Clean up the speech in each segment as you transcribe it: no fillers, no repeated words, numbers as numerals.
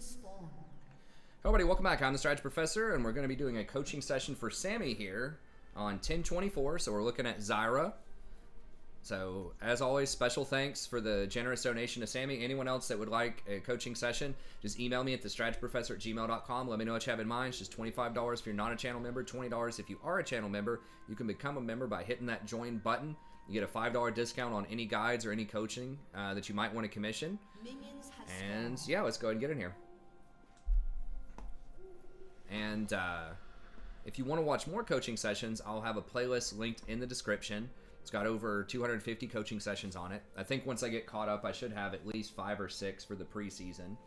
spawn. Hello everybody, welcome back. I'm the Strategy Professor, and we're going to be doing a coaching session for Sammy here on 1024. So we're looking at Zyra. So as always, special thanks for the generous donation to Sammy. Anyone else that would like a coaching session, just email me at thestrategyprofessor@gmail.com. Let me know what you have in mind. It's just $25 if you're not a channel member, $20 if you are a channel member. You can become a member by hitting that join button. You get a $5 discount on any guides or any coaching that you might want to commission. And yeah, let's go ahead and get in here. And if you want to watch more coaching sessions, I'll have a playlist linked in the description. It's got over 250 coaching sessions on it. I think once I get caught up, I should have at least 5 or 6 for the preseason.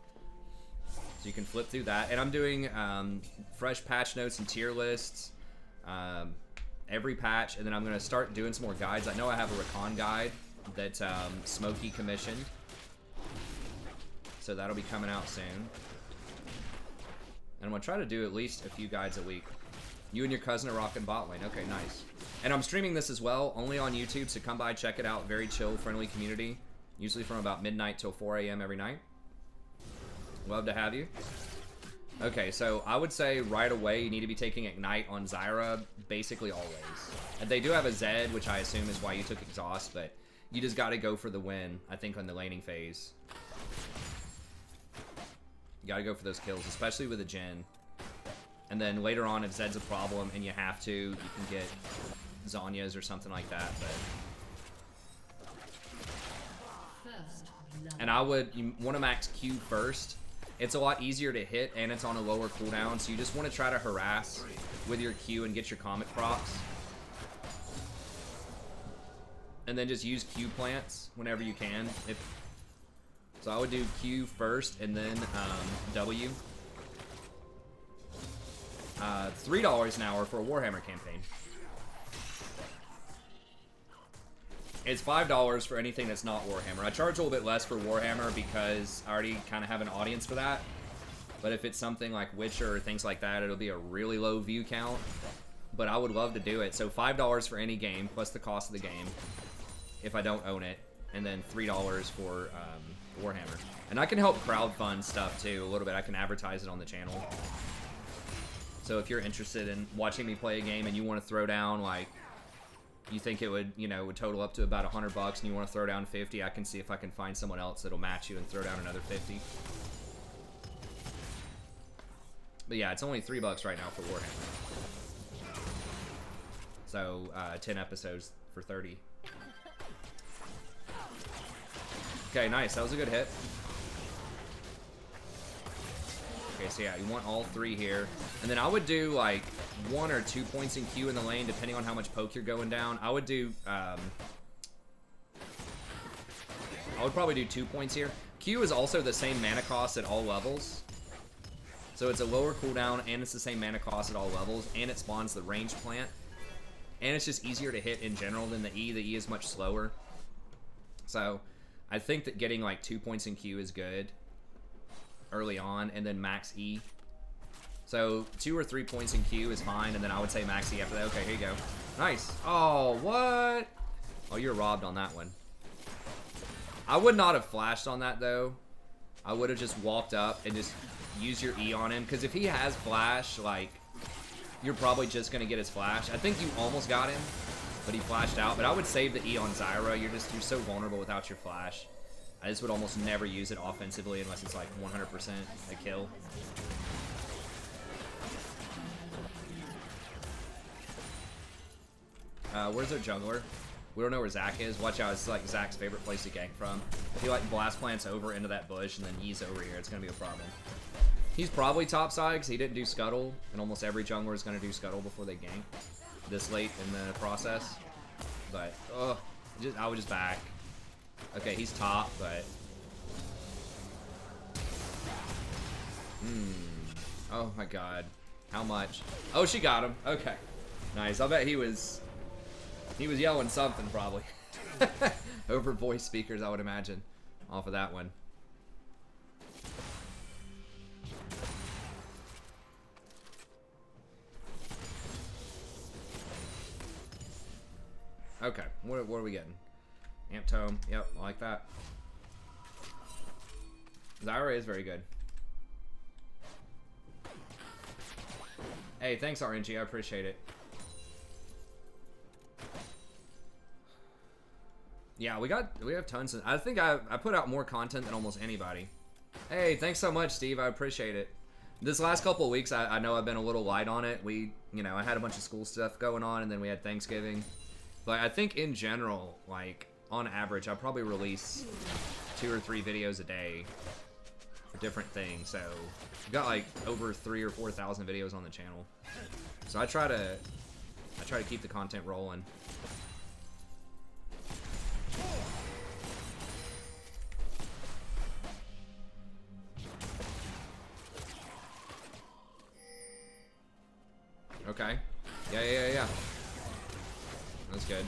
So you can flip through that. And I'm doing fresh patch notes and tier lists every patch. And then I'm going to start doing some more guides. I know I have a recon guide that Smokey commissioned. So that'll be coming out soon. And I'm going to try to do at least a few guides a week. You and your cousin are rocking bot lane. Okay, nice. And I'm streaming this as well, only on YouTube, so come by, check it out. Very chill, friendly community. Usually from about midnight till 4 a.m. every night. Love to have you. Okay, so I would say right away you need to be taking Ignite on Zyra, basically always. And they do have a Zed, which I assume is why you took Exhaust, but you just got to go for the win, I think, on the laning phase. You gotta go for those kills, especially with a Jhin. And then later on, if Zed's a problem and you have to, you can get Zhonya's or something like that. But and you want to max Q first. It's a lot easier to hit and it's on a lower cooldown, so you just want to try to harass with your Q and get your comet procs. And then just use Q plants whenever you can. So I would do Q first and then W. $3 an hour for a Warhammer campaign. It's $5 for anything that's not Warhammer. I charge a little bit less for Warhammer because I already kind of have an audience for that. But if it's something like Witcher or things like that, it'll be a really low view count. But I would love to do it. So $5 for any game plus the cost of the game if I don't own it. And then $3 for Warhammer. And I can help crowdfund stuff too a little bit. I can advertise it on the channel. So if you're interested in watching me play a game and you want to throw down, like, you think it would, you know, would total up to about $100 and you want to throw down 50, I can see if I can find someone else that'll match you and throw down another 50. But yeah, it's only $3 right now for Warhammer. So 10 episodes for 30. Okay, nice. That was a good hit. Okay, so yeah, you want all 3 here. And then I would do like 1 or 2 points in Q in the lane, depending on how much poke you're going down. I would do, I would probably do 2 points here. Q is also the same mana cost at all levels. So it's a lower cooldown, and it's the same mana cost at all levels, and it spawns the range plant. And it's just easier to hit in general than the E. The E is much slower. So I think that getting like 2 points in Q is good early on, and then max E. So 2 or 3 points in Q is fine, and then I would say max E after that. Okay, here you go. Nice. Oh, what? Oh, you're robbed on that one. I would not have flashed on that, though. I would have just walked up and just used your E on him, because if he has flash, like, you're probably just going to get his flash. I think you almost got him, but he flashed out. But I would save the E on Zyra. You're so vulnerable without your flash. I just would almost never use it offensively unless it's like 100% a kill. Where's their jungler? We don't know where Zach is. Watch out, it's like Zach's favorite place to gank from. If he like blast plants over into that bush and then he's over here, it's gonna be a problem. He's probably top side because he didn't do Scuttle, and almost every jungler is gonna do Scuttle before they gank this late in the process. But I would just back. Okay, he's top, but oh my god, how much? Oh, she got him. Okay, nice. I bet he was yelling something probably over voice speakers, I would imagine, off of that one. Okay, what are we getting? Amp Tome. Yep, I like that. Zyra is very good. Hey, thanks RNG, I appreciate it. Yeah, we have tons of, I think I put out more content than almost anybody. Hey, thanks so much, Steve, I appreciate it. This last couple of weeks, I know I've been a little light on it. You know, I had a bunch of school stuff going on, and then we had Thanksgiving. But I think in general, like, on average, I probably release 2 or 3 videos a day for different things. So, I've got like over 3,000 or 4,000 videos on the channel. So I try to keep the content rolling. Okay. Yeah. That's good.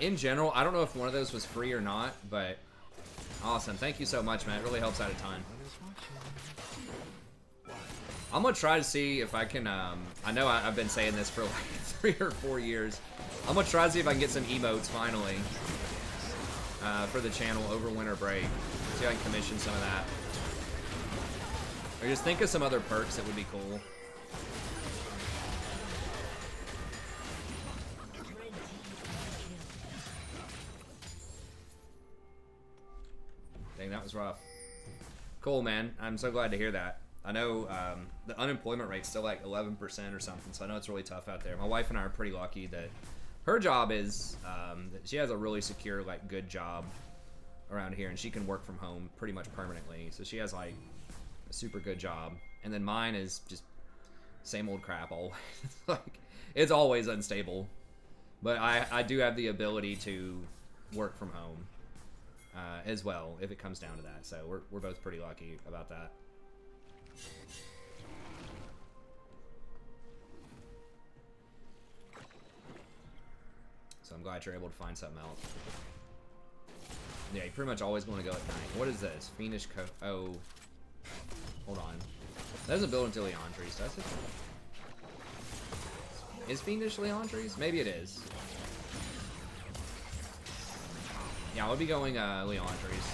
In general, I don't know if one of those was free or not, but awesome. Thank you so much, man. It really helps out a ton. I'm gonna try to see if I can, I know I've been saying this for like 3 or 4 years. I'm gonna try to see if I can get some emotes finally for the channel over winter break. See if I can commission some of that. Or just think of some other perks that would be cool. Dang, that was rough. Cool, man. I'm so glad to hear that. I know the unemployment rate's still like 11% or something, so I know it's really tough out there. My wife and I are pretty lucky that her job is, that she has a really secure, like, good job around here, and she can work from home pretty much permanently. So she has, like, a super good job. And then mine is just same old crap always. Like, it's always unstable. But I do have the ability to work from home as well, if it comes down to that. So we're both pretty lucky about that. So I'm glad you're able to find something else. Yeah, you pretty much always want to go at night. What is this? Fiendish oh. Hold on. That doesn't build into Leandries, does it? Is Fiendish Leandries? Maybe it is. Yeah, I'll be going Leandries.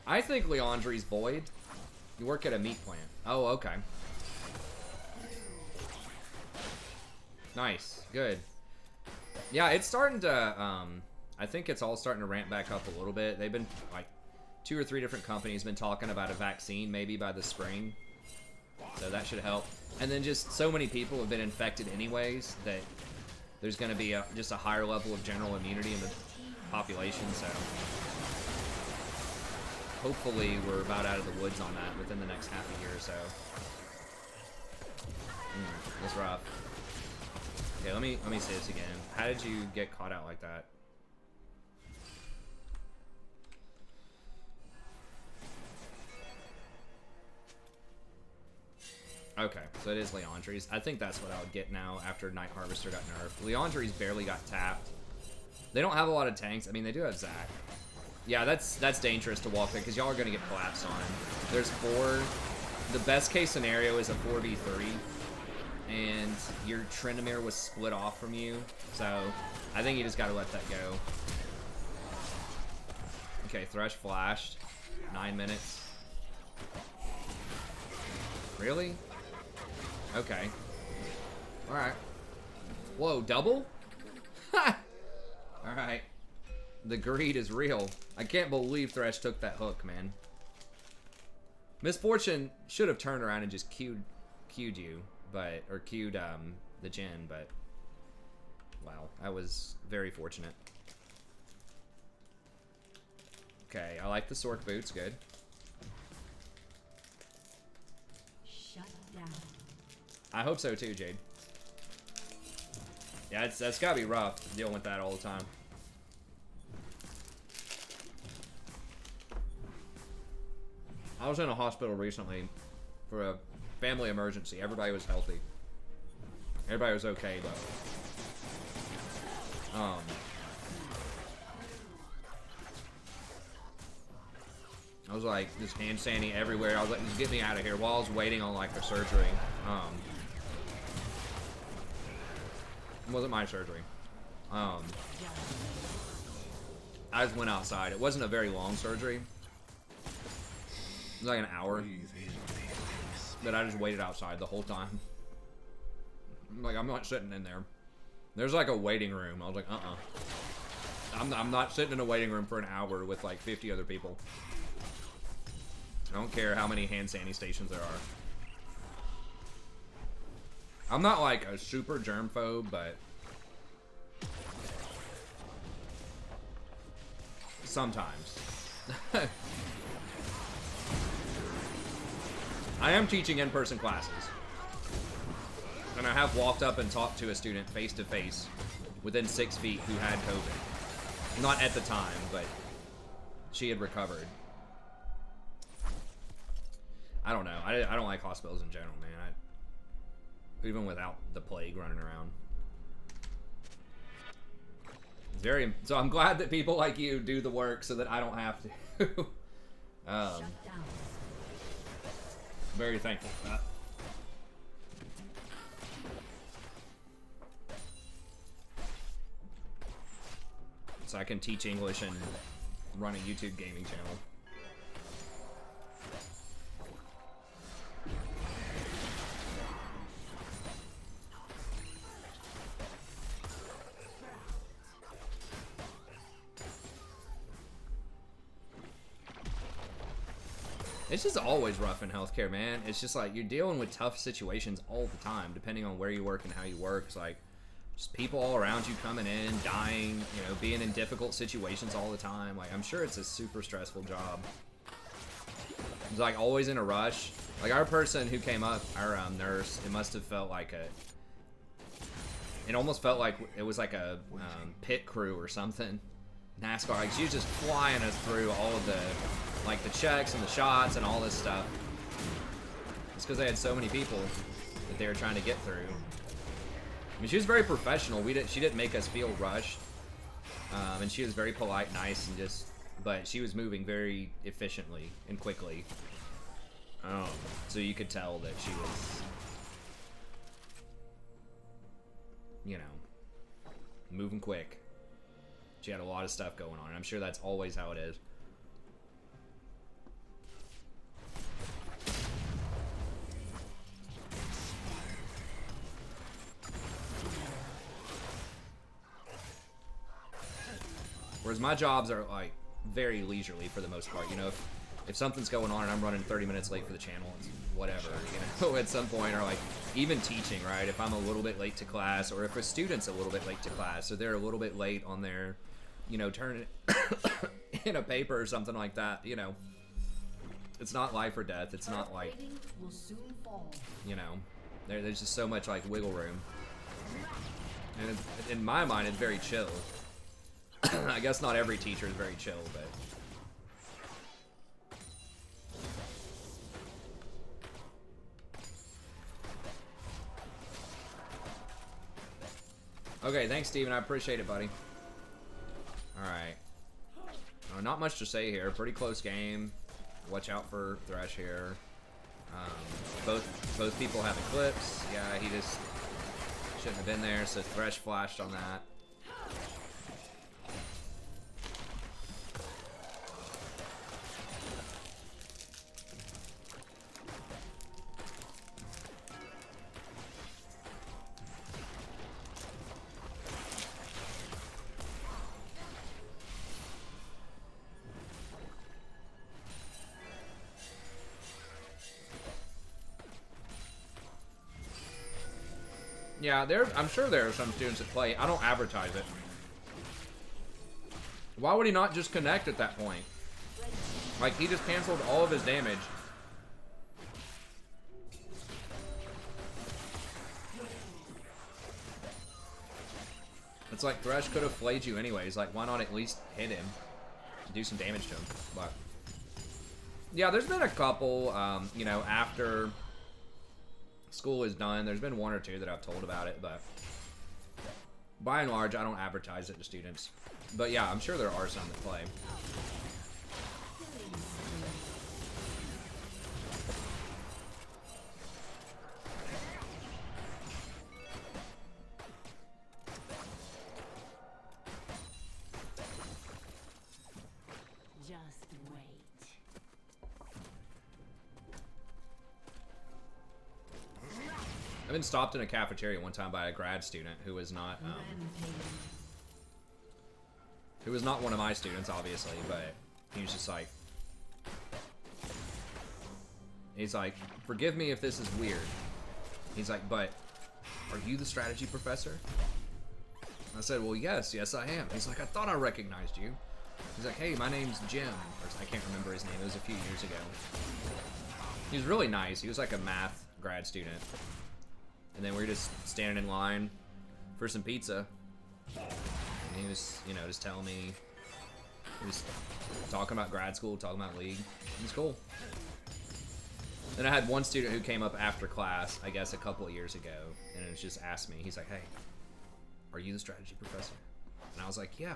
I think Leandries Void. You work at a meat plant. Oh, okay. Nice. Good. Yeah, it's starting to, I think it's all starting to ramp back up a little bit. They've been, like, 2 or 3 different companies been talking about a vaccine maybe by the spring. So that should help. And then just so many people have been infected anyways that there's going to be just a higher level of general immunity in the population, so hopefully we're about out of the woods on that within the next half a year or so. That's rough. Okay, let me say this again. How did you get caught out like that? Okay, so it is Leandries. I think that's what I would get now after Night Harvester got nerfed. Leandries barely got tapped. They don't have a lot of tanks. I mean, they do have Zac. Yeah, that's dangerous to walk there because y'all are going to get collapsed on. There's 4. The best case scenario is a 4v3. And your Tryndamere was split off from you. So, I think you just got to let that go. Okay, Thresh flashed. 9 minutes. Really? Okay. Alright. Whoa, double? Ha! Alright. The greed is real. I can't believe Thresh took that hook, man. Misfortune should have turned around and just queued you, but, or queued the Jhin, but wow, I was very fortunate. Okay, I like the Sork boots, good. Shut down. I hope so too, Jade. Yeah, that's gotta be rough dealing with that all the time. I was in a hospital recently for a family emergency. Everybody was healthy. Everybody was okay, but I was like just hand sanding everywhere. I was like, just get me out of here while I was waiting on like a surgery. It wasn't my surgery. I just went outside. It wasn't a very long surgery. It was like an hour. But I just waited outside the whole time. Like, I'm not sitting in there. There's like a waiting room. I was like, I'm not sitting in a waiting room for an hour with like 50 other people. I don't care how many hand sanitizer stations there are. I'm not like a super germphobe, but sometimes. I am teaching in-person classes. And I have walked up and talked to a student face to face within 6 feet who had COVID. Not at the time, but she had recovered. I don't know. I don't like hospitals in general, man. Even without the plague running around. It's very... So I'm glad that people like you do the work so that I don't have to. Very thankful for that. So I can teach English and run a YouTube gaming channel. It's just always rough in healthcare, man. It's just like you're dealing with tough situations all the time, depending on where you work and how you work. It's like just people all around you coming in, dying, you know, being in difficult situations all the time. Like, I'm sure it's a super stressful job. It's like always in a rush. Like our person who came up, our nurse, it must have felt like it almost felt like it was like a pit crew or something. NASCAR, like she was just flying us through all of the, like the checks and the shots and all this stuff. It's because they had so many people that they were trying to get through. I mean, she was very professional. She didn't make us feel rushed, and she was very polite, nice, and just. But she was moving very efficiently and quickly. So you could tell that she was, you know, moving quick. She had a lot of stuff going on, and I'm sure that's always how it is. Whereas my jobs are like very leisurely for the most part. You know, if something's going on and I'm running 30 minutes late for the channel, it's whatever, you know, at some point, or like even teaching, right? If I'm a little bit late to class, or if a student's a little bit late to class, or they're a little bit late on their, you know, turn it in a paper or something like that, you know, it's not life or death. It's not like, you know, there's just so much like wiggle room. And in my mind, it's very chill. I guess not every teacher is very chill, but. Okay, thanks, Steven. I appreciate it, buddy. Alright. Not much to say here. Pretty close game. Watch out for Thresh here. Both people have Eclipse. Yeah, he just shouldn't have been there, so Thresh flashed on that. Yeah, I'm sure there are some students that play. I don't advertise it. Why would he not just connect at that point? Like, he just canceled all of his damage. It's like Thresh could have flayed you anyways. Like, why not at least hit him? Do some damage to him. But yeah, there's been a couple, you know, after school is done, there's been one or two that I've told about it, but by and large, I don't advertise it to students. But yeah, I'm sure there are some that play. Just wait. been stopped in a cafeteria one time by a grad student who was not one of my students, obviously, but he was just like, he's like, forgive me if this is weird. He's like, but are you the strategy professor? I said, well, yes, I am. He's like, I thought I recognized you. He's like, hey, my name's Jim. Or I can't remember his name. It was a few years ago. He was really nice. He was like a math grad student. And then we were just standing in line for some pizza. And he was, you know, just telling me, he was talking about grad school, talking about League. It was cool. Then I had one student who came up after class, I guess a couple of years ago, and it just asked me, he's like, hey, are you the strategy professor? And I was like, yeah.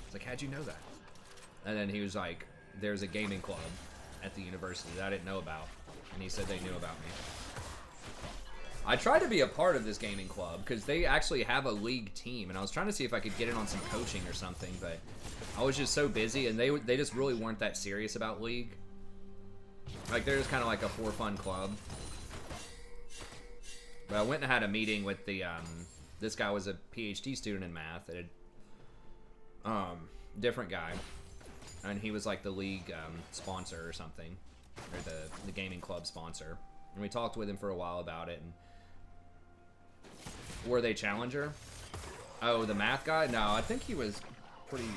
He's like, how'd you know that? And then he was like, there's a gaming club at the university that I didn't know about. And he said they knew about me. I tried to be a part of this gaming club because they actually have a League team, and I was trying to see if I could get in on some coaching or something, but I was just so busy, and they just really weren't that serious about League. Like, they're just kind of like a for-fun club. But I went and had a meeting with the, this guy was a PhD student in math. It had, different guy. And he was like the League sponsor or something. Or the gaming club sponsor. And we talked with him for a while about it. And were they challenger? Oh, the math guy? No, I think he was pretty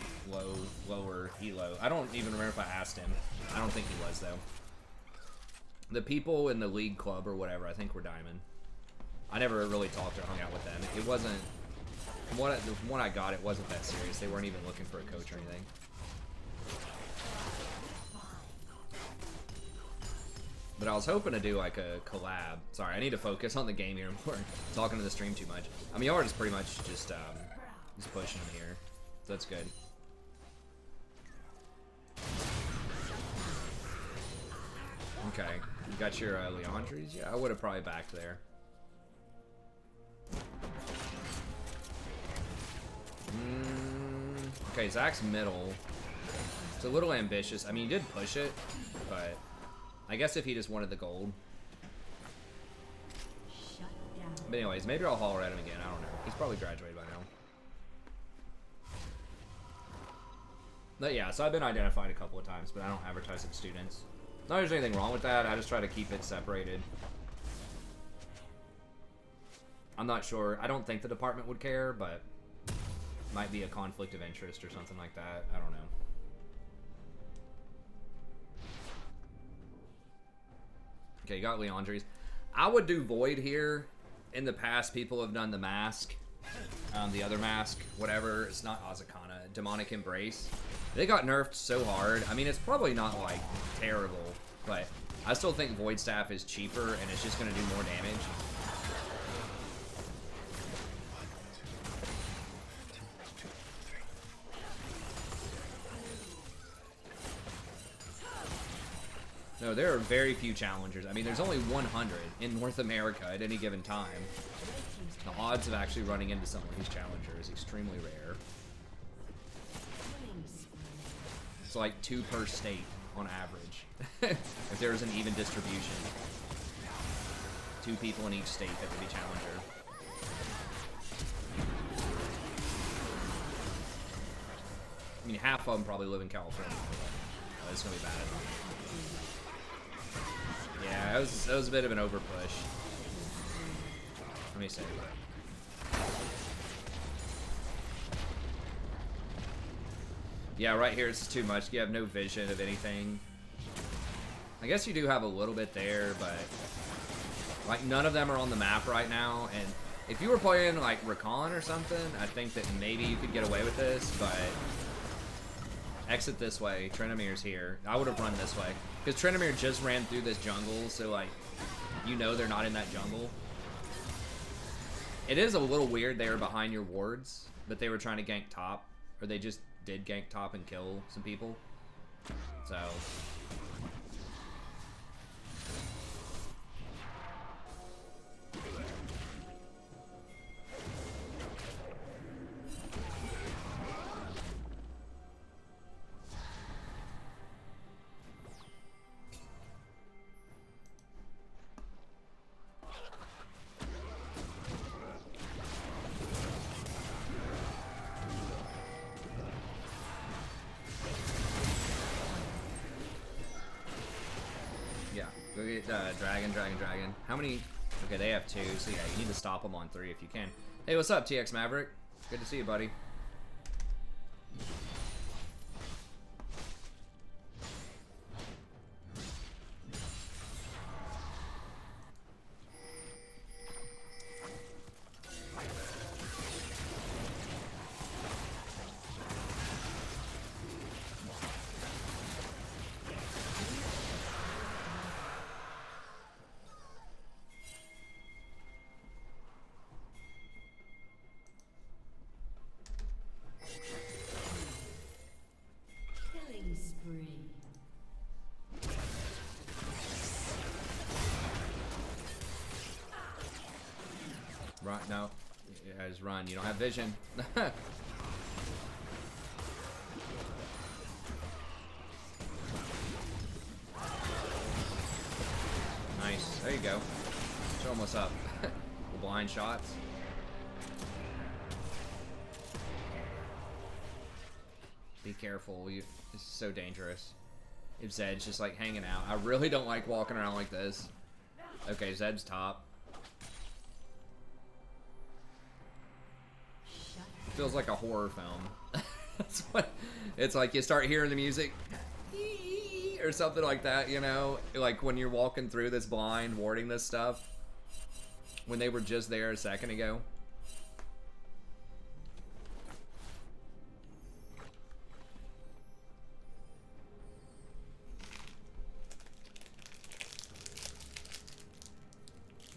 lower elo. I don't even remember if I asked him. I don't think he was, though. The people in the League club or whatever, I think were Diamond. I never really talked or hung out with them. It wasn't, from what I got, it wasn't that serious. They weren't even looking for a coach or anything. But I was hoping to do like a collab. Sorry, I need to focus on the game here more. Talking to the stream too much. I mean, y'all are just pretty much just pushing them here. So that's good. Okay, you got your Leandries? Yeah, I would have probably backed there. Okay, Zach's middle. It's a little ambitious. I mean, he did push it, but I guess if he just wanted the gold. But anyways, maybe I'll holler at him again. I don't know. He's probably graduated by now. But yeah, so I've been identified a couple of times, but I don't advertise to students. Not there's anything wrong with that. I just try to keep it separated. I'm not sure. I don't think the department would care, but might be a conflict of interest or something like that. I don't know. Okay, you got Leandries. I would do Void here. In the past, people have done the mask. The other mask, whatever. It's not Azakana. Demonic Embrace. They got nerfed so hard. I mean, it's probably not, like, terrible. But I still think Void Staff is cheaper, and it's just going to do more damage. No, there are very few challengers. I mean, there's only 100 in North America at any given time. The odds of actually running into someone who's challenger is extremely rare. It's like 2 per state on average. If there's an even distribution. 2 people in each state that would be challenger. I mean, half of them probably live in California. But it's gonna be bad. Yeah, that was a bit of an overpush. Let me say. Yeah, right here it's too much. You have no vision of anything. I guess you do have a little bit there, but like none of them are on the map right now. And if you were playing like Recon or something, I think that maybe you could get away with this, but exit this way. Trinamir's here. I would have run this way. Because Trinamir just ran through this jungle, so like, you know they're not in that jungle. It is a little weird they were behind your wards, but they were trying to gank top. Or they just did gank top and kill some people. So... Go get dragon. How many? Okay, they have 2, so yeah, you need to stop them on 3 if you can. Hey, what's up, TX Maverick? Good to see you, buddy. Killing spree. Run, no. You guys run. You don't have vision. Nice. There you go. Show them what's up. Blind shots. Be careful. This is so dangerous. If Zed's just like hanging out. I really don't like walking around like this. Okay, Zed's top. Feels like a horror film. That's what it's like. You start hearing the music or something like that, you know, like when you're walking through this blind warding this stuff when they were just there a second ago.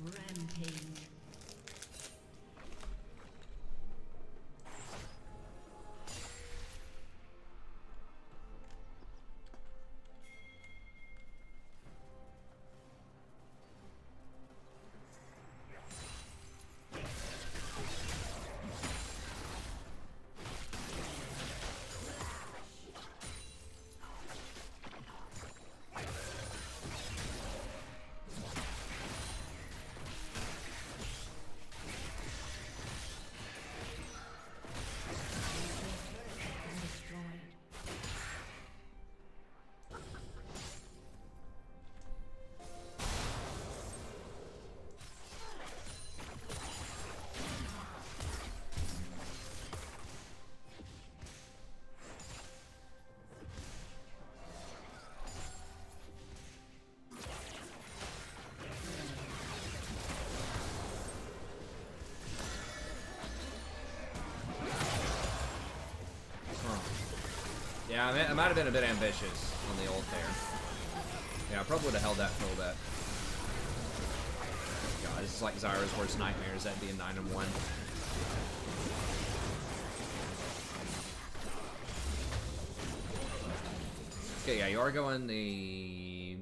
Rampage. Yeah, I might have been a bit ambitious on the ult there. Yeah, I probably would have held that for a little bit. God, this is like Zyra's worst nightmares, that being 9-1. Okay, yeah, you are going the...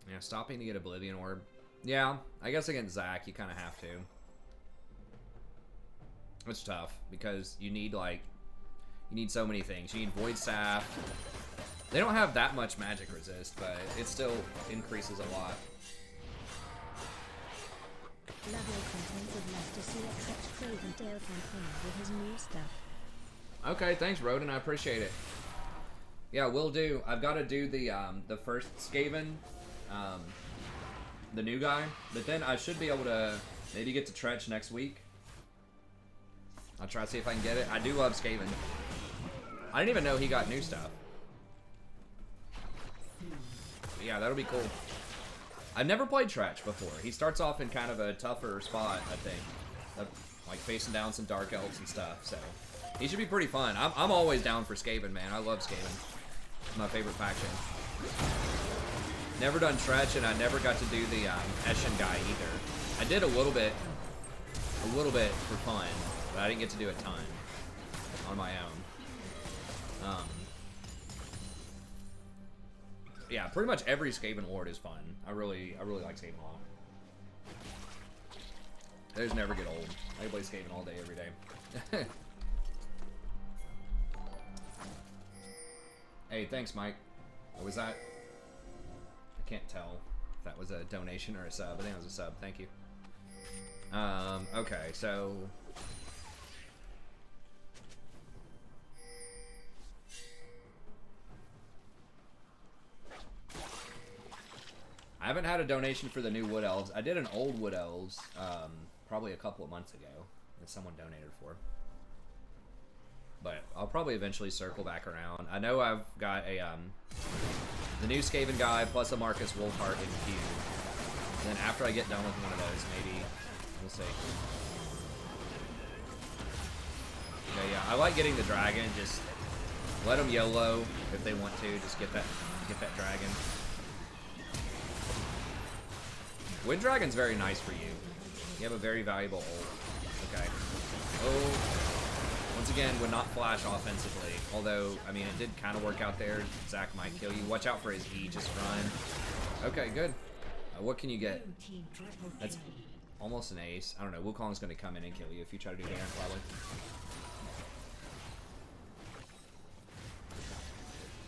Yeah, stopping to get Oblivion Orb. Yeah, I guess against Zac, you kind of have to. It's tough, because you need, like... You need so many things. You need Void Staff. They don't have that much magic resist, but it still increases a lot. Okay, thanks, Rodin. I appreciate it. Yeah, will do. I've got to do the first Skaven, the new guy, but then I should be able to maybe get to Tretch next week. I'll try to see if I can get it. I do love Skaven. I didn't even know he got new stuff. But yeah, that'll be cool. I've never played Tretch before. He starts off in kind of a tougher spot, I think. Like facing down some Dark Elves and stuff, so... He should be pretty fun. I'm always down for Skaven, man. I love Skaven. It's my favorite faction. Never done Tretch, and I never got to do the Eshin guy either. I did a little bit for fun, but I didn't get to do a ton on my own. Yeah, pretty much every Skaven Lord is fun. I really like Skaven a lot. They just never get old. I play Skaven all day, every day. Hey, thanks, Mike. What was that? I can't tell if that was a donation or a sub. I think it was a sub. Thank you. Okay, so... haven't had a donation for the new Wood Elves. I did an old Wood Elves probably a couple of months ago that someone donated for. But I'll probably eventually circle back around. I know I've got a the new Skaven guy plus a Marcus Wolfheart in queue. And then after I get done with one of those, maybe we'll see. Okay, yeah, I like getting the dragon. Just let them YOLO if they want to. Just get that dragon. Wind Dragon's very nice for you. You have a very valuable ult. Okay. Oh, once again, would not flash offensively. Although, I mean, it did kind of work out there. Zac might kill you. Watch out for his E. Just run. Okay, good. What can you get? That's almost an ace. I don't know. Wukong's going to come in and kill you if you try to do Baron, probably.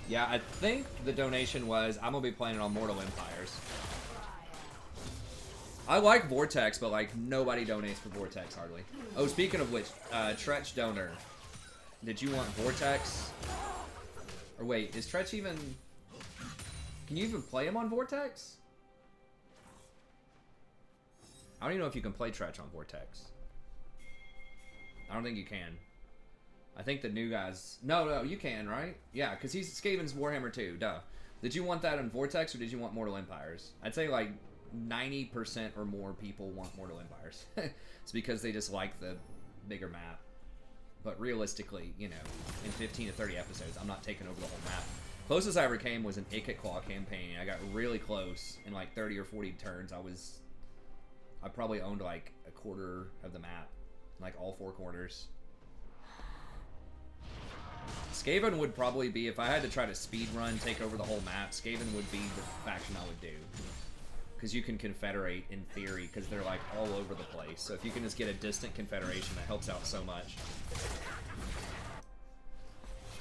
Yeah, I think the donation was, I'm going to be playing it on Mortal Empires. I like Vortex, but like nobody donates for Vortex hardly. Oh, speaking of which, Tretch donor, did you want Vortex? Or wait, is Tretch even... Can you even play him on Vortex? I don't even know if you can play Tretch on Vortex. I don't think you can. I think the new guys... No, you can, right? Yeah, because he's Skaven's Warhammer 2, duh. Did you want that on Vortex, or did you want Mortal Empires? I'd say, like, 90% or more people want Mortal Empires. It's because they just like the bigger map. But realistically, you know, in 15 to 30 episodes, I'm not taking over the whole map. Closest I ever came was an Ikit Claw campaign. I got really close. In, like, 30 or 40 turns, I probably owned, like, a quarter of the map. Like, all 4 corners. Skaven would probably be, if I had to try to speed run, take over the whole map, Skaven would be the faction I would do. Because you can confederate in theory, because they're like all over the place. So if you can just get a distant confederation, that helps out so much.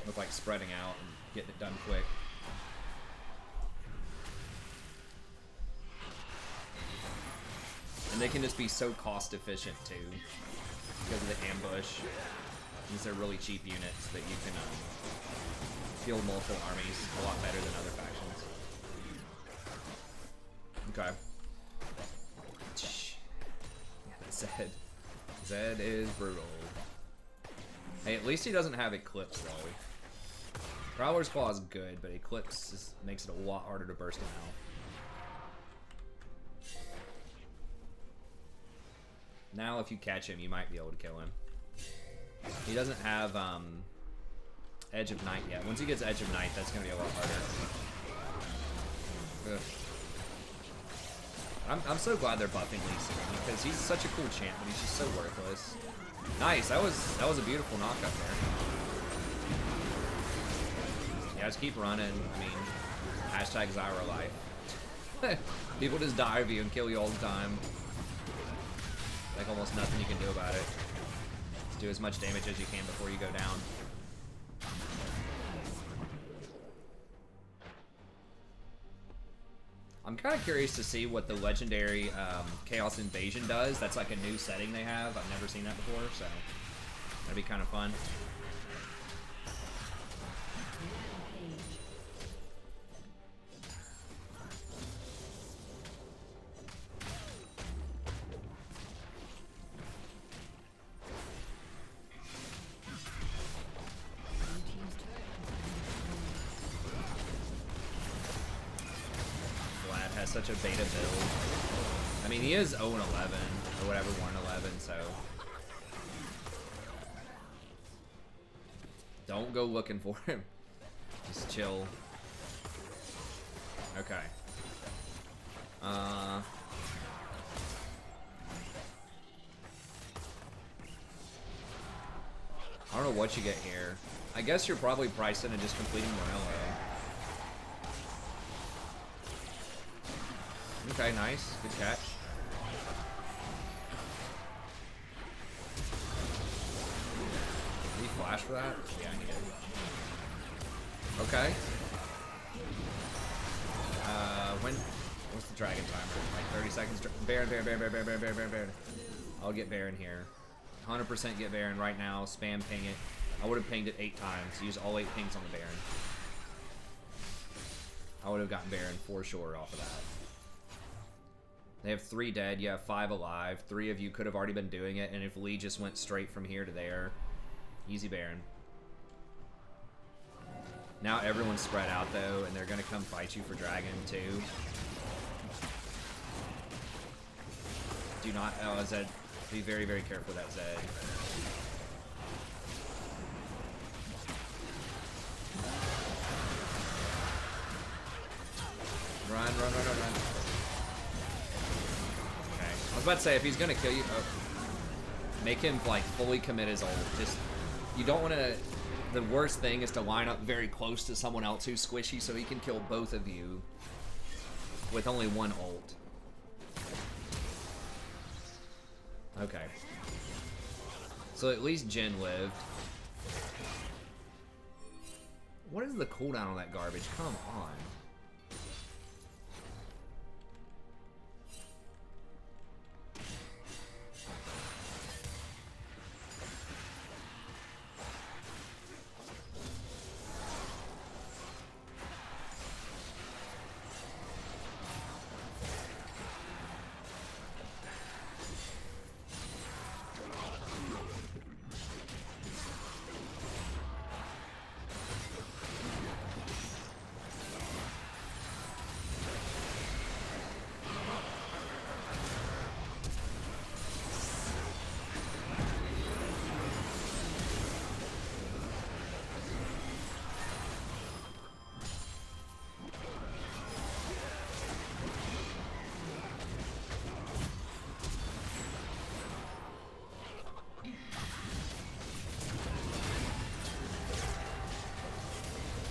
With like spreading out and getting it done quick. And they can just be so cost efficient too, because of the ambush. These are really cheap units that you can field multiple armies a lot better than other factions. Okay. Yeah, Zed is brutal. Hey, at least he doesn't have Eclipse though. Prowler's Claw is good, but Eclipse just makes it a lot harder to burst him out. Now if you catch him, you might be able to kill him. He doesn't have Edge of Night yet. Once he gets Edge of Night, that's going to be a lot harder. I'm so glad they're buffing Lee Sin, because he's such a cool champ, but he's just so worthless. Nice, that was a beautiful knockup there. Yeah, just keep running. I mean, hashtag Zyra life. People just dive you and kill you all the time. Like almost nothing you can do about it. Just do as much damage as you can before you go down. I'm kind of curious to see what the legendary Chaos Invasion does. That's like a new setting they have. I've never seen that before, so that'd be kind of fun. Such a beta build. I mean, he is 0-11 or whatever, 1-11, so don't go looking for him. Just chill. Okay. I don't know what you get here. I guess you're probably pricing and just completing Morello. Okay, nice. Good catch. Did he flash for that? Yeah, he did. Okay. What's the dragon timer? Like 30 seconds. Baron. I'll get Baron here. 100% get Baron right now. Spam ping it. I would have pinged it 8 times. Use all 8 pings on the Baron. I would have gotten Baron for sure off of that. They have 3 dead, you have 5 alive. 3 of you could have already been doing it, and if Lee just went straight from here to there, easy Baron. Now everyone's spread out though, and they're gonna come fight you for Dragon too. Do not, oh, Zed, be very, very careful with that Zed. Run, run, run, run, run. Okay. I was about to say, if he's gonna kill you, oh, make him like fully commit his ult. Just, you don't want to. The worst thing is to line up very close to someone else who's squishy, so he can kill both of you with only one ult. Okay. So at least Jhin lived. What is the cooldown on that garbage? Come on.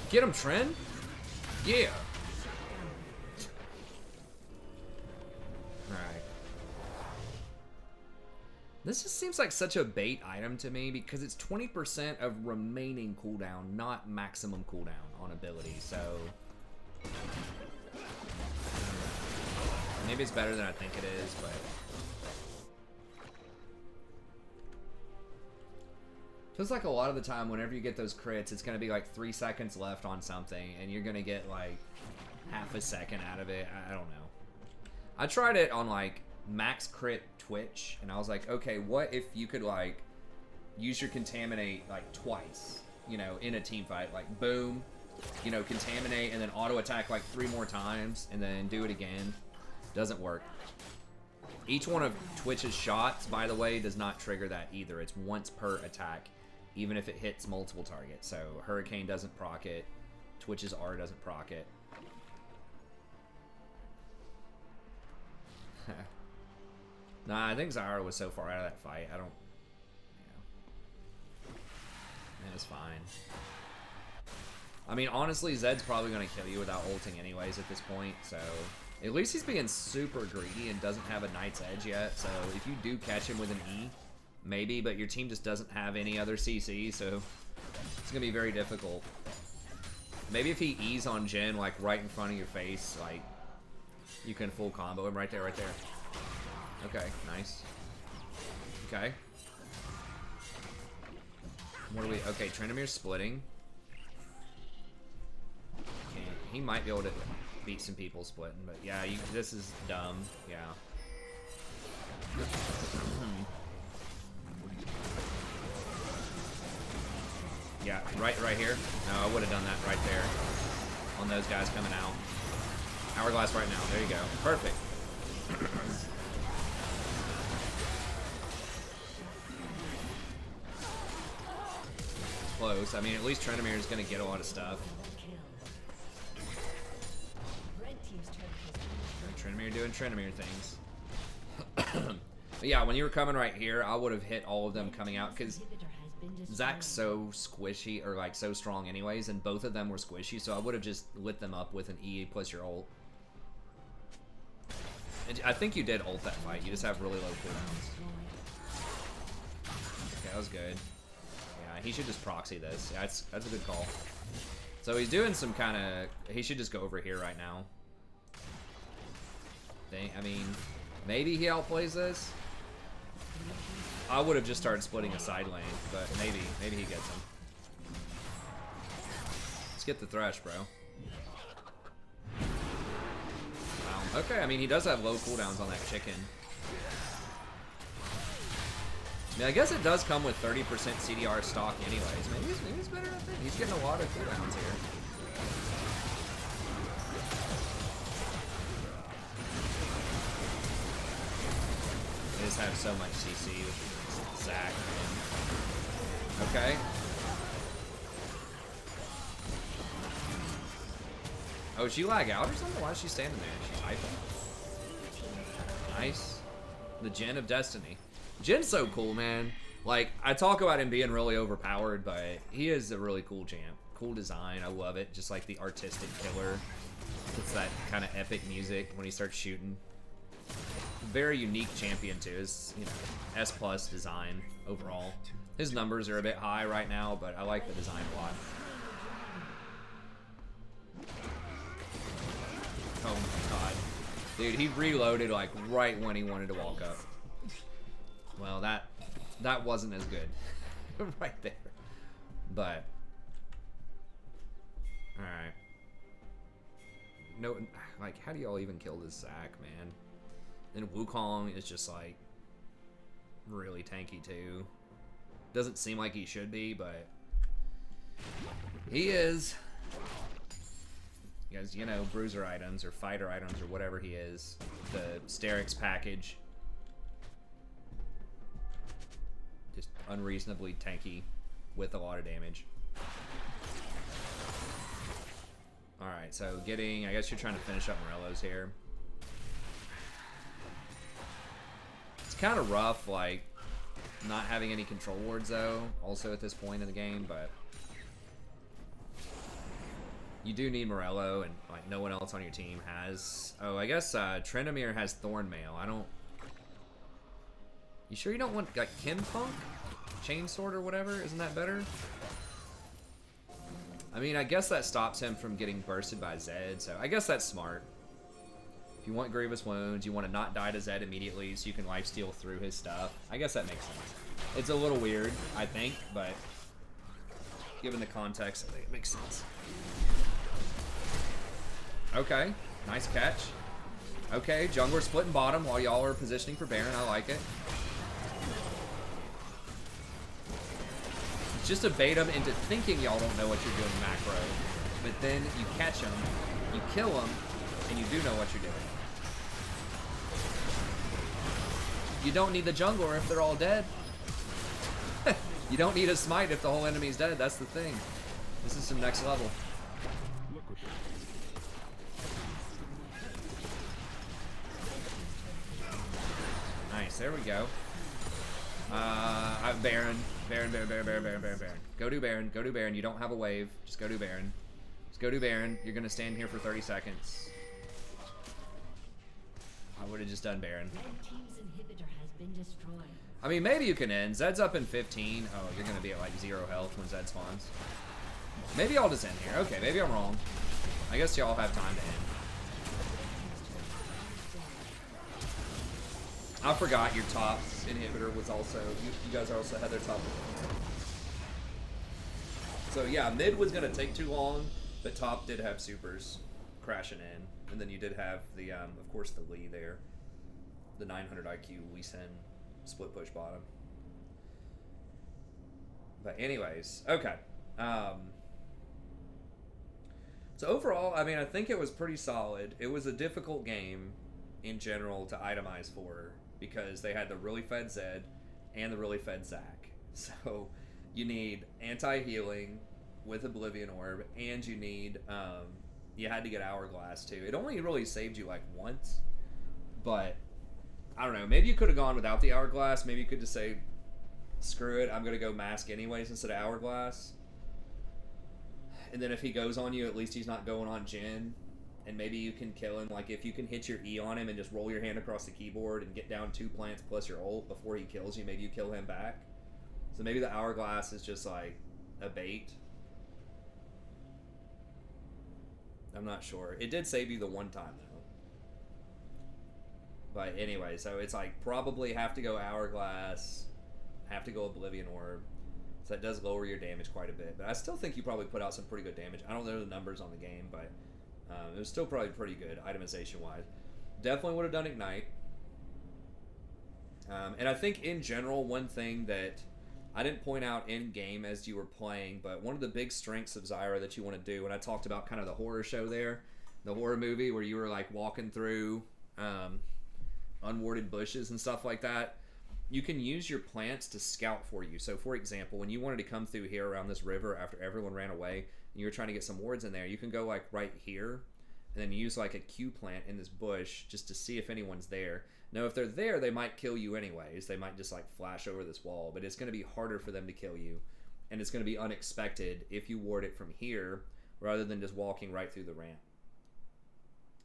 Get him, Tren. Yeah. Alright. This just seems like such a bait item to me because it's 20% of remaining cooldown, not maximum cooldown on ability, so... Maybe it's better than I think it is, but... Feels like a lot of the time whenever you get those crits, it's going to be like 3 seconds left on something, and you're going to get like half a second out of it. I don't know. I tried it on like max crit Twitch, and I was like, okay, what if you could like use your contaminate like twice, you know, in a team fight? Like boom, you know, contaminate and then auto attack like 3 more times and then do it again. Doesn't work. Each one of Twitch's shots, by the way, does not trigger that either. It's once per attack, even if it hits multiple targets. So Hurricane doesn't proc it. Twitch's R doesn't proc it. Nah, I think Zyra was so far out of that fight. I don't... Yeah. It's fine. I mean, honestly, Zed's probably going to kill you without ulting anyways at this point, so... At least he's being super greedy and doesn't have a Knight's Edge yet, so if you do catch him with an E, maybe, but your team just doesn't have any other CC, so it's going to be very difficult. Maybe if he E's on Jhin, like, right in front of your face, like, you can full combo him right there, right there. Okay, nice. Okay. What are we... Okay, Trendemir's splitting. Okay, he might be able to... beat some people splitting, but yeah, this is dumb. Yeah. Yeah, right here. No, I would have done that right there on those guys coming out. Hourglass right now. There you go. Perfect. Close. I mean, at least Trendemir is going to get a lot of stuff. Trendemir doing Trendemir things. But yeah, when you were coming right here, I would have hit all of them coming out because Zach's so squishy, or like so strong anyways, and both of them were squishy, so I would have just lit them up with an E plus your ult. And I think you did ult that fight, you just have really low cooldowns. Okay, that was good. Yeah, he should just proxy this. Yeah, that's a good call. So he's doing some kind of... He should just go over here right now. I mean, maybe he outplays this. I would have just started splitting a side lane, but maybe he gets him. Let's get the Thresh, bro. Wow. Okay, I mean, he does have low cooldowns on that chicken. I mean, I guess it does come with 30% CDR stock anyways. Maybe he's better at that. He's getting a lot of cooldowns here. They just have so much CC with Zac. Okay. Oh, did she lag out or something? Why is she standing there? She's hyping. Nice. The Jhin of Destiny. Jin's so cool, man. Like, I talk about him being really overpowered, but he is a really cool champ. Cool design. I love it. Just like the artistic killer. It's that kind of epic music when he starts shooting. Very unique champion, too. His, you know, S+ design overall. His numbers are a bit high right now, but I like the design a lot. Oh my god. Dude, he reloaded like right when he wanted to walk up. Well, that wasn't as good. Right there. But alright. No, like, how do y'all even kill this Zac, man? And Wukong is just like really tanky too. Doesn't seem like he should be, but he is. Because, you know, bruiser items or fighter items or whatever he is. The Sterix package. Just unreasonably tanky with a lot of damage. Alright, so getting... I guess you're trying to finish up Morello's here. It's kind of rough, like, not having any control wards, though, also at this point in the game, but... You do need Morello, and like no one else on your team has. Oh, I guess Trendamere has Thornmail. I don't. You sure you don't want like Kinpunk, Chainsword or whatever? Isn't that better? I mean, I guess that stops him from getting bursted by Zed, so I guess that's smart. If you want Grievous Wounds, you want to not die to Zed immediately, so you can lifesteal through his stuff. I guess that makes sense. It's a little weird, I think, but given the context, I think it makes sense. Okay, nice catch. Okay, jungler splitting bottom while y'all are positioning for Baron. I like it. It's just to bait them into thinking y'all don't know what you're doing macro. But then you catch them, you kill them, and you do know what you're doing. You don't need the jungler if they're all dead. You don't need a smite if the whole enemy's dead. That's the thing. This is some next level. Nice, there we go. Baron. Go do Baron. Go do Baron. You don't have a wave. Just go do Baron. Just go do Baron. You're gonna stand here for 30 seconds. I would have just done Baron. Red team's inhibitor has been destroyed. I mean, maybe you can end. Zed's up in 15. Oh, you're gonna be at like 0 health when Zed spawns. Maybe I'll just end here. Okay, maybe I'm wrong. I guess y'all have time to end. I forgot your top inhibitor was also, you guys also had their top inhibitor. So yeah, mid was going to take too long, but top did have supers crashing in. And then you did have the, of course, the Lee there. The 900 IQ Lee Sin split push bottom. But anyways, okay. So overall, I mean, I think it was pretty solid. It was a difficult game in general to itemize for, because they had the really fed Zed and the really fed Zac. So you need anti-healing with Oblivion Orb, and you need, you had to get Hourglass too. It only really saved you like once, but I don't know, maybe you could have gone without the Hourglass. Maybe you could just say, screw it, I'm going to go Mask anyways instead of Hourglass. And then if he goes on you, at least he's not going on Jhin. And maybe you can kill him, like if you can hit your E on him and just roll your hand across the keyboard and get down 2 plants plus your ult before he kills you, maybe you kill him back. So maybe the Hourglass is just like a bait. I'm not sure. It did save you the one time though. But anyway, so it's like probably have to go Hourglass, have to go Oblivion Orb. So that does lower your damage quite a bit. But I still think you probably put out some pretty good damage. I don't know the numbers on the game, but it was still probably pretty good itemization-wise. Definitely would have done Ignite. And I think in general, one thing that I didn't point out in game as you were playing, but one of the big strengths of Zyra that you want to do, and I talked about kind of the horror show there, the horror movie where you were like walking through unwarded bushes and stuff like that. You can use your plants to scout for you. So, for example, when you wanted to come through here around this river after everyone ran away, and you were trying to get some wards in there, you can go like right here, and then use like a Q plant in this bush just to see if anyone's there. Now, if they're there, they might kill you anyways. They might just like flash over this wall, but it's going to be harder for them to kill you, and it's going to be unexpected if you ward it from here rather than just walking right through the ramp.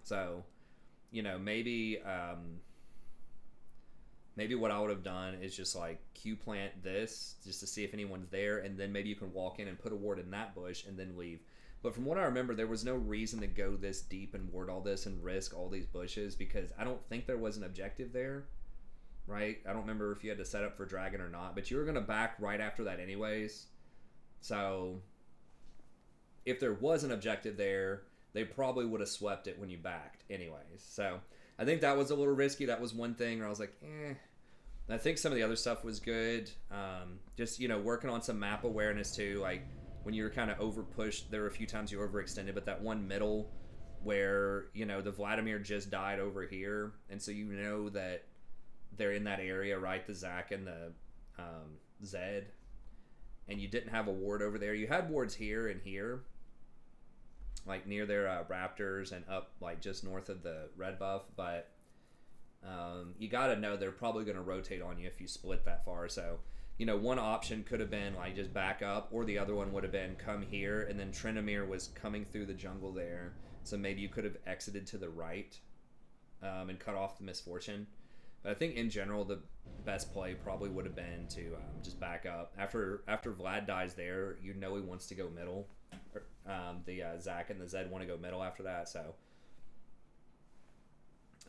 So, you know, maybe what I would have done is just like Q plant this just to see if anyone's there, and then maybe you can walk in and put a ward in that bush and then leave. But from what I remember, there was no reason to go this deep and ward all this and risk all these bushes because I don't think there was an objective there, right? I don't remember if you had to set up for dragon or not, but you were going to back right after that anyways. So if there was an objective there, they probably would have swept it when you backed anyways. So I think that was a little risky. That was one thing where I was like, eh. And I think some of the other stuff was good. Just, you know, working on some map awareness too. Like when you were kind of over pushed, there were a few times you overextended, but that one middle where, you know, the Vladimir just died over here. And so you know that they're in that area, right? The Zac and the Zed. And you didn't have a ward over there. You had wards here and here, like near their raptors and up like just north of the red buff, but you got to know they're probably going to rotate on you if you split that far. So, you know, one option could have been like just back up, or the other one would have been come here, and then Trinomir was coming through the jungle there, so maybe you could have exited to the right and cut off the Misfortune. But I think in general the best play probably would have been to just back up. After Vlad dies there, you know he wants to go middle. The Zac and the Zed want to go middle after that, so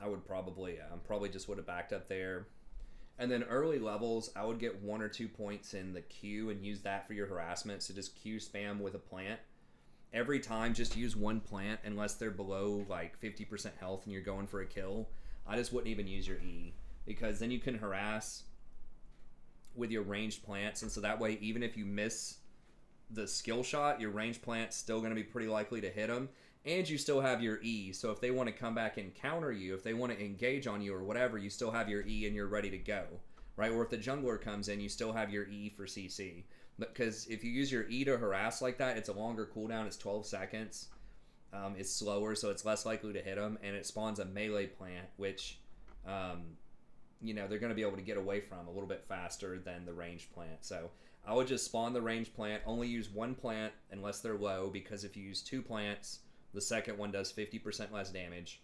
I would probably just would have backed up there. And then early levels, I would get 1 or 2 points in the Q and use that for your harassment. So just Q spam with a plant. Every time, just use one plant unless they're below like 50% health and you're going for a kill. I just wouldn't even use your E, because then you can harass with your ranged plants, and so that way even if you miss the skill shot, your ranged plant's still going to be pretty likely to hit them, and you still have your E. So if they want to come back and counter you, if they want to engage on you or whatever, you still have your E and you're ready to go, right? Or if the jungler comes in, you still have your E for CC. Because if you use your E to harass like that, it's a longer cooldown. It's 12 seconds. It's slower, so it's less likely to hit them, and it spawns a melee plant, which, you know, they're going to be able to get away from a little bit faster than the ranged plant. So I would just spawn the ranged plant, only use one plant unless they're low, because if you use 2 plants, the second one does 50% less damage.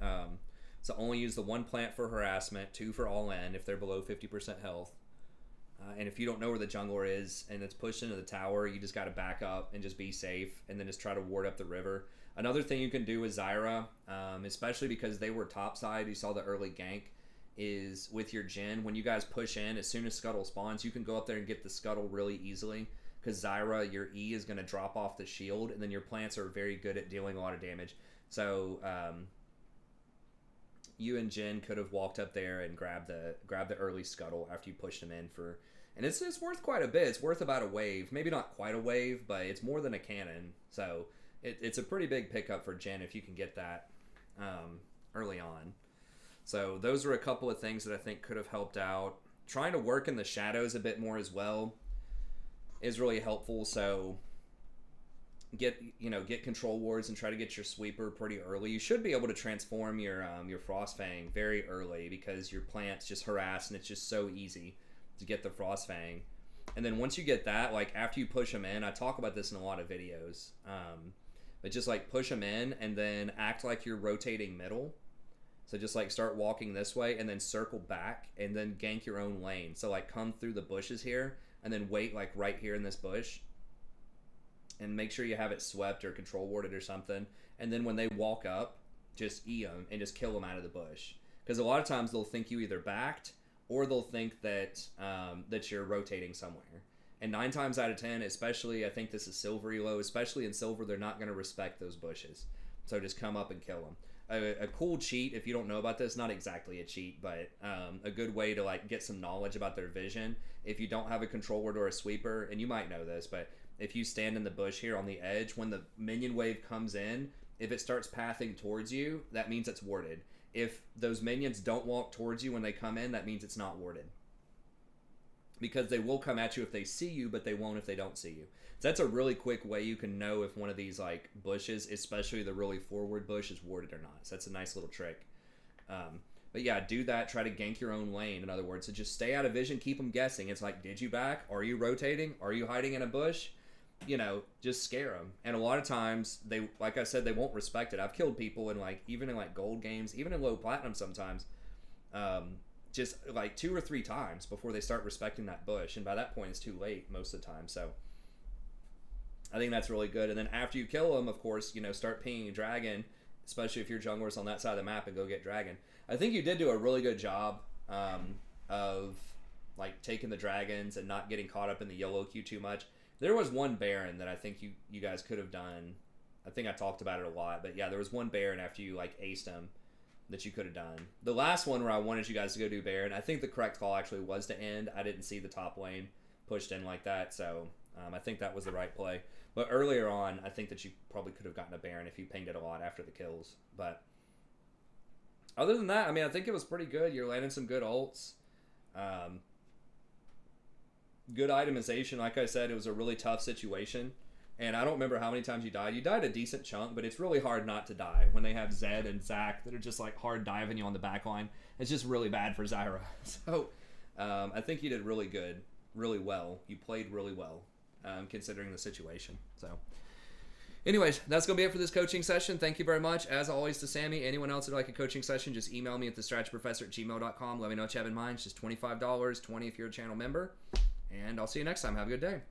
So only use the 1 plant for harassment, 2 for all in if they're below 50% health. And if you don't know where the jungler is and it's pushed into the tower, you just got to back up and just be safe, and then just try to ward up the river. Another thing you can do with Zyra, especially because they were topside, you saw the early gank, is with your Jhin, when you guys push in, as soon as Scuttle spawns, you can go up there and get the Scuttle really easily, because Zyra, your E is going to drop off the shield, and then your plants are very good at dealing a lot of damage. So you and Jhin could have walked up there and grabbed the early Scuttle after you pushed him in for, and it's worth quite a bit. It's worth about a wave, maybe not quite a wave, but it's more than a cannon. So it's a pretty big pickup for Jhin if you can get that early on. So those are a couple of things that I think could have helped out. Trying to work in the shadows a bit more as well is really helpful. So get control wards and try to get your sweeper pretty early. You should be able to transform your Frostfang very early, because your plants just harass and it's just so easy to get the Frostfang. And then once you get that, like after you push them in, I talk about this in a lot of videos, but just like push them in and then act like you're rotating middle. So just like start walking this way and then circle back and then gank your own lane. So like come through the bushes here and then wait like right here in this bush. And make sure you have it swept or control warded or something. And then when they walk up, just E them and just kill them out of the bush. Because a lot of times they'll think you either backed or they'll think that that you're rotating somewhere. And 9 times out of 10, especially, I think this is silver elo, especially in silver, they're not going to respect those bushes. So just come up and kill them. a cool cheat, if you don't know about this, not exactly a cheat, but a good way to like get some knowledge about their vision. If you don't have a control ward or a sweeper, and you might know this, but if you stand in the bush here on the edge, when the minion wave comes in, if it starts pathing towards you, that means it's warded. If those minions don't walk towards you when they come in, that means it's not warded. Because they will come at you if they see you, but they won't if they don't see you. So that's a really quick way you can know if one of these like bushes, especially the really forward bush, is warded or not. So that's a nice little trick. But yeah, do that. Try to gank your own lane. In other words, so just stay out of vision. Keep them guessing. It's like, did you back? Are you rotating? Are you hiding in a bush? You know, just scare them. And a lot of times, they, like I said, they won't respect it. I've killed people in like, even in like gold games, even in low platinum sometimes, just like 2 or 3 times before they start respecting that bush. And by that point, it's too late most of the time. So I think that's really good. And then after you kill them, of course, you know, start pinging a dragon, especially if your jungler's on that side of the map, and go get dragon. I think you did do a really good job of like taking the dragons and not getting caught up in the YOLO queue too much. There was one Baron that I think you guys could have done. I think I talked about it a lot, but yeah, there was one Baron after you like aced him that you could have done. The last one where I wanted you guys to go do Baron, I think the correct call actually was to end. I didn't see the top lane pushed in like that, so I think that was the right play. But earlier on, I think that you probably could have gotten a Baron if you pinged it a lot after the kills. But other than that, I mean, I think it was pretty good. You're landing some good ults. Good itemization. Like I said, it was a really tough situation. And I don't remember how many times you died. You died a decent chunk, but it's really hard not to die when they have Zed and Zac that are just like hard diving you on the back line. It's just really bad for Zyra. So I think you did really good, really well. You played really well considering the situation. So anyways, that's going to be it for this coaching session. Thank you very much. As always, to Sammy. Anyone else who'd like a coaching session, just email me at thestrategyprofessor@gmail.com. Let me know what you have in mind. It's just $25, $20 if you're a channel member. And I'll see you next time. Have a good day.